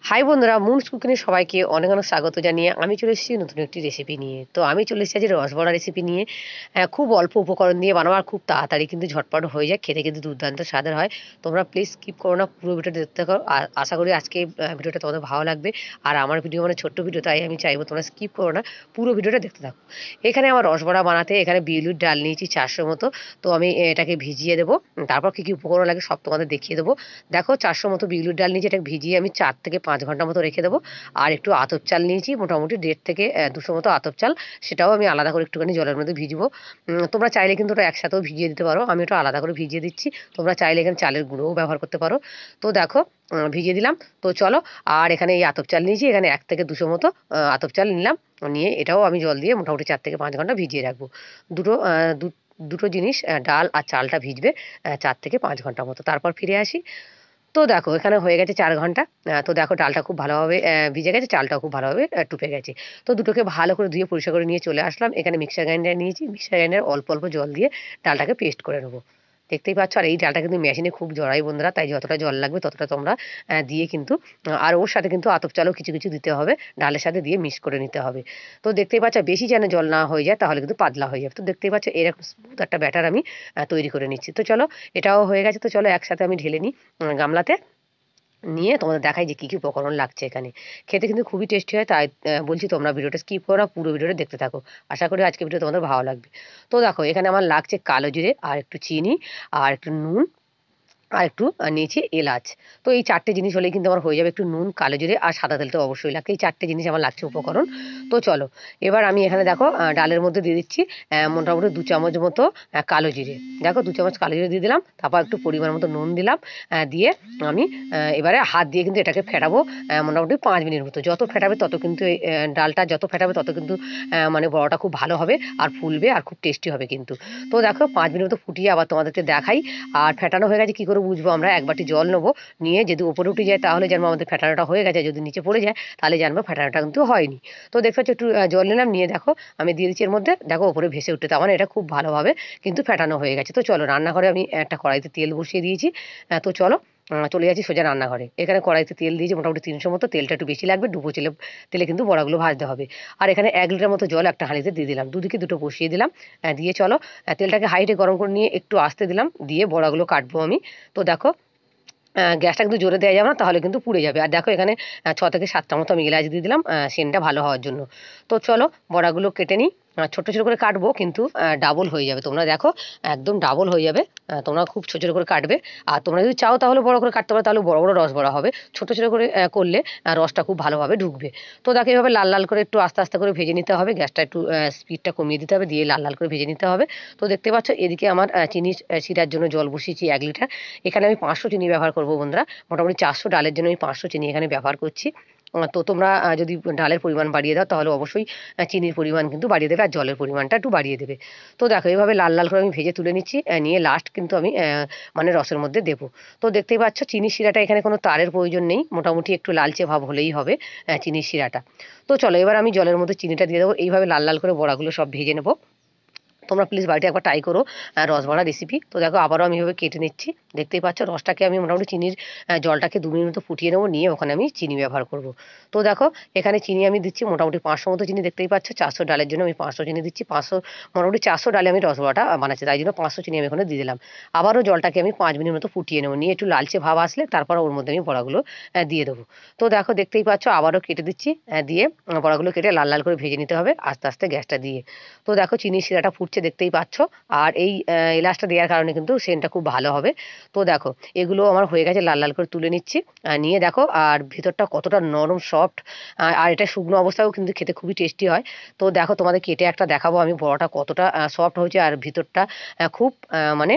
High বন্ধুরা, moons কুকিংয়ে সবাইকে অনেক অনেক স্বাগত জানিয়ে আমি চলে এসেছি নতুন একটি রেসিপি নিয়ে। তো আমি চলে এসেছি আজ রসবড়া রেসিপি নিয়ে। খুব অল্প উপকরণ দিয়ে বানাবো আর খুব তাড়াতাড়ি কিন্তু ঝটপট হয়ে যায়, খেতে কিন্তু দুর্দান্ত স্বাদের হয়। তোমরা প্লিজ স্কিপ করো না, পুরো ভিডিওটা দেখতে থাকো। আর আশা করি আজকে ভিডিওটা তোমাদের ভালো লাগবে। আর আমার ভিডিও মানে ছোট্ট ভিডিও, তাই আমি চাইবো তোমরা স্কিপ করো না, পুরো ভিডিওটা দেখতে থাকো। এখানে আমার রসবড়া বানাতে এখানে বিউলির ডাল নিয়েছি 400 মতো। তো আমি এটাকে ভিজিয়ে দেবো। তারপর কী কী উপকরণ লাগে সব তোমাদের দেখিয়ে দেবো। দেখো 400 মতো বিউলির ডাল নিয়েছি, এটাকে ভিজিয়ে আমি 4 থেকে 5 ঘন্টা মতো রেখে দেবো। আর একটু আতপ চাল নিয়েছি, মোটামুটি 1.5 থেকে 200 মতো আতপ চাল। সেটাও আমি আলাদা করে একটুখানি জলের মধ্যে ভিজবো। তোমরা চাইলে কিন্তু ওটা একসাথেও ভিজিয়ে দিতে পারো, আমি ওটা আলাদা করে ভিজিয়ে দিচ্ছি। তোমরা চাইলে এখানে চালের গুঁড়োও ব্যবহার করতে পারো। তো দেখো ভিজিয়ে দিলাম। তো চলো, আর এখানে এই আতপ চাল নিয়েছি, এখানে 1 থেকে 200 মতো আতপ চাল নিলাম। নিয়ে এটাও আমি জল দিয়ে মোটামুটি 4 থেকে 5 ঘন্টা ভিজিয়ে রাখবো। দুটো দুটো জিনিস, ডাল আর চালটা ভিজবে 4 থেকে 5 ঘন্টা মতো। তারপর ফিরে আসি। তো দেখো এখানে হয়ে গেছে 4 ঘন্টা। তো দেখো ডালটা খুব ভালোভাবে ভিজে গেছে, চালটাও খুব ভালোভাবে টুপে গেছে। তো দুটোকে ভালো করে ধুয়ে পরিষ্কার করে নিয়ে চলে আসলাম। এখানে মিক্সার গ্রাইন্ডার নিয়েছি, মিক্সার গ্রাইন্ডারে অল্প অল্প জল দিয়ে ডালটাকে পেস্ট করে নেবো। দেখতেই পাচ্ছ, আর এই ডালটা কিন্তু মেশিনে খুব জড়াই বন্ধুরা, তাই যতটা জল লাগবে ততটা তোমরা দিয়ে কিন্তু আর ওর সাথে কিন্তু আতপ চালও কিছু কিছু দিতে হবে, ডালের সাথে দিয়ে মিক্স করে নিতে হবে। তো দেখতেই পাচ্ছ, বেশি যেন জল না হয়ে যায়, তাহলে কিন্তু পাতলা হয়ে যাবে। তো দেখতেই পাচ্ছ এরকম স্মুথ একটা ব্যাটার আমি তৈরি করে নিচ্ছি। তো চলো, এটাও হয়ে গেছে। তো চলো একসাথে আমি ঢেলে নিই গামলাতে। নিয়ে তোমাদের দেখাই যে কী কী উপকরণ লাগছে এখানে। খেতে কিন্তু খুবই টেস্টি হয়, তাই বলছি তোমরা ভিডিওটা স্কিপ করো না, পুরো ভিডিওটা দেখতে থাকো। আশা করি আজকে ভিডিও তোমাদের ভালো লাগবে। তো দেখো এখানে আমার লাগছে কালো জিরে, আর একটু চিনি, আর একটু নুন, আর একটু নিয়েছি এলাচ। তো এই 4টে জিনিস হলেই কিন্তু আমার হয়ে যাবে। একটু নুন, কালো জিরে আর সাদা তেল তো অবশ্যই লাগবে। এই 4টে জিনিস আমার লাগছে উপকরণ। তো চলো, এবার আমি এখানে দেখো ডালের মধ্যে দিয়ে দিচ্ছি মোটামুটি 2 চামচ মতো কালো জিরে। দেখো 2 চামচ কালো জিরে দিয়ে দিলাম, তারপর একটু পরিমাণ মতো নুন দিলাম। দিয়ে আমি এবারে হাত দিয়ে কিন্তু এটাকে ফেটাবো মোটামুটি 5 মিনিট মতো। যত ফেটাবে তত কিন্তু এই ডালটা যত ফেটাবে তত কিন্তু মানে বড়াটা খুব ভালো হবে আর ফুলবে আর খুব টেস্টি হবে কিন্তু। তো দেখো 5 মিনিট মতো ফুটিয়ে আবার তোমাদেরকে দেখাই। আর ফেটানো হয়ে গেছে কী করে বুঝবো? আমরা 1 বাটি জল নেবো, নিয়ে যদি উপরে উঠে যায় তাহলে জানবো আমাদের ফেটানোটা হয়ে গেছে, যদি নিচে পড়ে যায় তাহলে জানবো ফেটানোটা কিন্তু হয়নি। তো দেখতে পাচ্ছ একটু জল নিলাম, নিয়ে দেখো আমি দিয়ে দিচ্ছি এর মধ্যে। দেখো উপরে ভেসে উঠতে, তার মানে এটা খুব ভালোভাবে কিন্তু ফেটানো হয়ে গেছে। তো চলো, রান্নাঘরে আমি একটা কড়াইতে তেল বসিয়ে দিয়েছি। তো চলো চলে যাচ্ছি সোজা রান্নাঘরে। এখানে কড়াইতে তেল দিয়েছি মোটামুটি 300 মতো। তেলটা একটু বেশি লাগবে, ডুবো তেলে কিন্তু বড়াগুলো ভাজতে হবে। আর এখানে 1 লিটার মতো জল একটা হাঁড়িতে দিয়ে দিলাম, দুদিকে দুটো বসিয়ে দিলাম। দিয়ে চলো তেলটাকে হাইটে গরম করে নিয়ে একটু আস্তে দিলাম, দিয়ে বড়াগুলো কাটবো আমি। তো দেখো গ্যাসটা কিন্তু জোরে দেওয়া যাবে না, তাহলে কিন্তু পুড়ে যাবে। আর দেখো এখানে 6 থেকে 7টা মতো আমি এলাচ দিয়ে দিলাম সেন্টটা ভালো হওয়ার জন্য। তো চলো বড়াগুলো কেটে নিই। ছোট ছোট করে কাটবো, কিন্তু ডাবল হয়ে যাবে। তোমরা দেখো একদম ডাবল হয়ে যাবে। তোমরা খুব ছোট ছোট করে কাটবে। আর তোমরা যদি চাও তাহলে বড় করে কাটতে পারো, তাহলে বড় বড় রস বড়া হবে। ছোট ছোট করে করলে রসটা খুব ভালোভাবে ঢুকবে। তো দেখো এভাবে লাল লাল করে একটু আস্তে আস্তে করে ভেজে নিতে হবে। গ্যাসটা একটু স্পিডটা কমিয়ে দিতে হবে, দিয়ে লাল লাল করে ভেজে নিতে হবে। তো দেখতে পাচ্ছ এদিকে আমার চিনি শিরার জন্য জল বসিয়েছি 1 লিটার। এখানে আমি 500 চিনি ব্যবহার করবো বন্ধুরা। মোটামুটি 400 ডালের জন্য আমি 500 চিনি এখানে ব্যবহার করছি। তো তোমরা যদি ডালের পরিমাণ বাড়িয়ে দাও তাহলে অবশ্যই চিনির পরিমাণ কিন্তু বাড়িয়ে দেবে, আর জলের পরিমাণটা একটু বাড়িয়ে দেবে। তো দেখো এভাবে লাল লাল করে আমি ভেজে তুলে নিচ্ছি। নিয়ে লাস্ট কিন্তু আমি মানে রসের মধ্যে দেবো। তো দেখতেই পাচ্ছ চিনির শিরাটা এখানে কোনো তারের প্রয়োজন নেই, মোটামুটি একটু লালচে ভাব হলেই হবে চিনির শিরাটা। তো চলো এবার আমি জলের মধ্যে চিনিটা দিয়ে দেবো। এইভাবে লাল লাল করে বড়াগুলো সব ভেজে নেবো। তোমরা প্লিজ বাড়িতে একবার ট্রাই করো রসবড়া রেসিপি। তো দেখো আবারও আমি এভাবে কেটে নিচ্ছি। দেখতেই পাচ্ছ রসটাকে আমি মোটামুটি চিনির জলটাকে 2 মিনিট মতো ফুটিয়ে নেবো, নিয়ে ওখানে আমি চিনি ব্যবহার করব। তো দেখো এখানে চিনি আমি দিচ্ছি মোটামুটি 500 মতো চিনি। দেখতেই পাচ্ছ 400 ডালের জন্য আমি 500 চিনি দিচ্ছি। 500 মোটামুটি 400 ডালে আমি রসবড়াটা বানাচ্ছি, তাই জন্য 500 চিনি আমি ওখানে দিয়ে দিলাম। আবারও জলটাকে আমি 5 মিনিট মতো ফুটিয়ে নেবো, নিয়ে একটু লালচে ভাব আসলে তারপর ওর মধ্যে আমি বড়াগুলো দিয়ে দেবো। তো দেখো দেখতেই পাচ্ছ আবারও কেটে দিচ্ছি, দিয়ে বড়াগুলো কেটে লাল লাল করে ভেজে নিতে হবে আস্তে আস্তে গ্যাসটা দিয়ে। তো দেখো চিনির শিরাটা ফুটছে দেখতেই পাচ্ছ। আর এই এলাচটা দেওয়ার কারণে কিন্তু সেন্টটা খুব ভালো হবে। তো দেখো এগুলো আমার হয়ে গেছে, লাল লাল করে তুলে নিচ্ছি। নিয়ে দেখো আর ভিতরটা কতটা নরম সফট। আর এটা শুকনো অবস্থায়ও কিন্তু খেতে খুবই টেস্টি হয়। তো দেখো তোমাদের কেটে একটা দেখাবো আমি বড়াটা কতটা সফট হয়েছে, আর ভিতরটা খুব মানে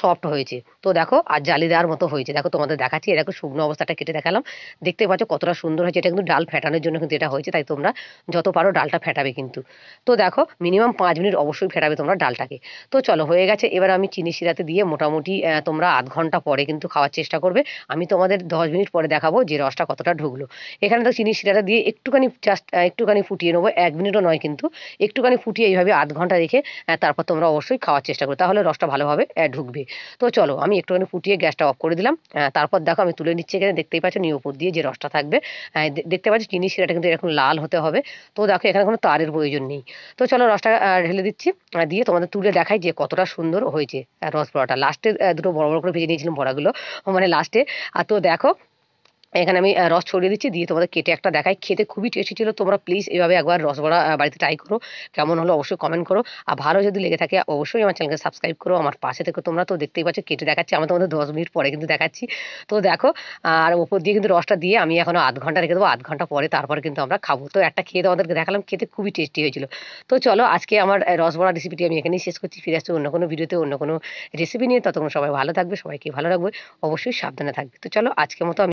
সফট হয়েছে। তো দেখো আর জালি দেওয়ার মতো হয়েছে। দেখো তোমাদের দেখাচ্ছি, এরকম শুকনো অবস্থাটা কেটে দেখালাম। দেখতে পাচ্ছ কতটা সুন্দর হয়েছে। এটা কিন্তু ডাল ফেটানোর জন্য কিন্তু এটা হয়েছে, তাই তোমরা যত পারো ডালটা ফেটাবে কিন্তু। তো দেখো মিনিমাম 5 মিনিট অবশ্যই ফেটাবে তোমরা ডালটাকে। তো চলো হয়ে গেছে। এবার আমি চিনি শিরাতে দিয়ে মোটামুটি তোমরা আধ ঘন্টা পরে কিন্তু খাওয়ার চেষ্টা করবে। আমি তোমাদের 10 মিনিট পরে দেখাবো যে রসটা কতটা ঢুকলো। এখানে তো চিনি শিরাটা দিয়ে একটুখানি জাস্ট একটুখানি ফুটিয়ে নেবো, 1 মিনিটও নয় কিন্তু। একটুখানি ফুটিয়ে এইভাবে আধ ঘন্টা রেখে তারপর তোমরা অবশ্যই খাওয়ার চেষ্টা করো, তাহলে রসটা ভালোভাবে ঢুকবে। ঢুকবে। তো চলো আমি একটুখানি ফুটিয়ে গ্যাসটা অফ করে দিলাম। তারপর দেখো আমি তুলে নিচ্ছি, এখানে দেখতেই পাচ্ছ নিয়ে উপর দিয়ে যে রসটা থাকবে, দেখতে পাচ্ছ চিনি শিরাটা কিন্তু এরকম লাল হতে হবে। তো দেখো এখানে কোনো তারের প্রয়োজন নেই। তো চলো রসটা ঢেলে দিচ্ছি, দিয়ে তোমাদের তুলে দেখাই যে কতটা সুন্দর হয়েছে রস বড়াটা। লাস্টে দুটো বড় বড় করে ভেজে নিয়েছিলাম বড়াগুলো, মানে লাস্টে। আর তো দেখো এখানে আমি রস ছড়িয়ে দিচ্ছি, দিয়ে তোমাদের কেটে একটা দেখাই। খেতে খুবই টেস্টি ছিল। তোমরা প্লিজ এভাবে একবার রসবড়া বাড়িতে ট্রাই করো। কেমন হলো অবশ্যই কমেন্ট করো। আর ভালো যদি লেগে থাকে অবশ্যই আমার চ্যানেলকে সাবস্ক্রাইব করো। আমার পাশে থেকো তোমরা। তো দেখতেই পাচ্ছ কেটে দেখাচ্ছি, আমি তোমাদের 10 মিনিট পরে কিন্তু দেখাচ্ছি। তো দেখো আর ওপর দিয়ে কিন্তু রসটা দিয়ে আমি এখনো আধ ঘন্টা রেখে দেবো। আধ ঘন্টা পরে তারপরে কিন্তু আমরা খাবো। তো একটা খেয়ে তোমাদেরকে দেখালাম, খেতে খুবই টেস্টি হয়েছিল। তো চলো আজকে আমার রসবড়া রেসিপিটি আমি এখানেই শেষ করছি। ফিরে আসছি অন্য কোনো ভিডিওতে অন্য কোনো রেসিপি নিয়ে। ততক্ষণ সবাই ভালো থাকবে, সবাইকে ভালো রাখবে, অবশ্যই সাবধানে থাকবে। তো চলো আজকের মতো আমি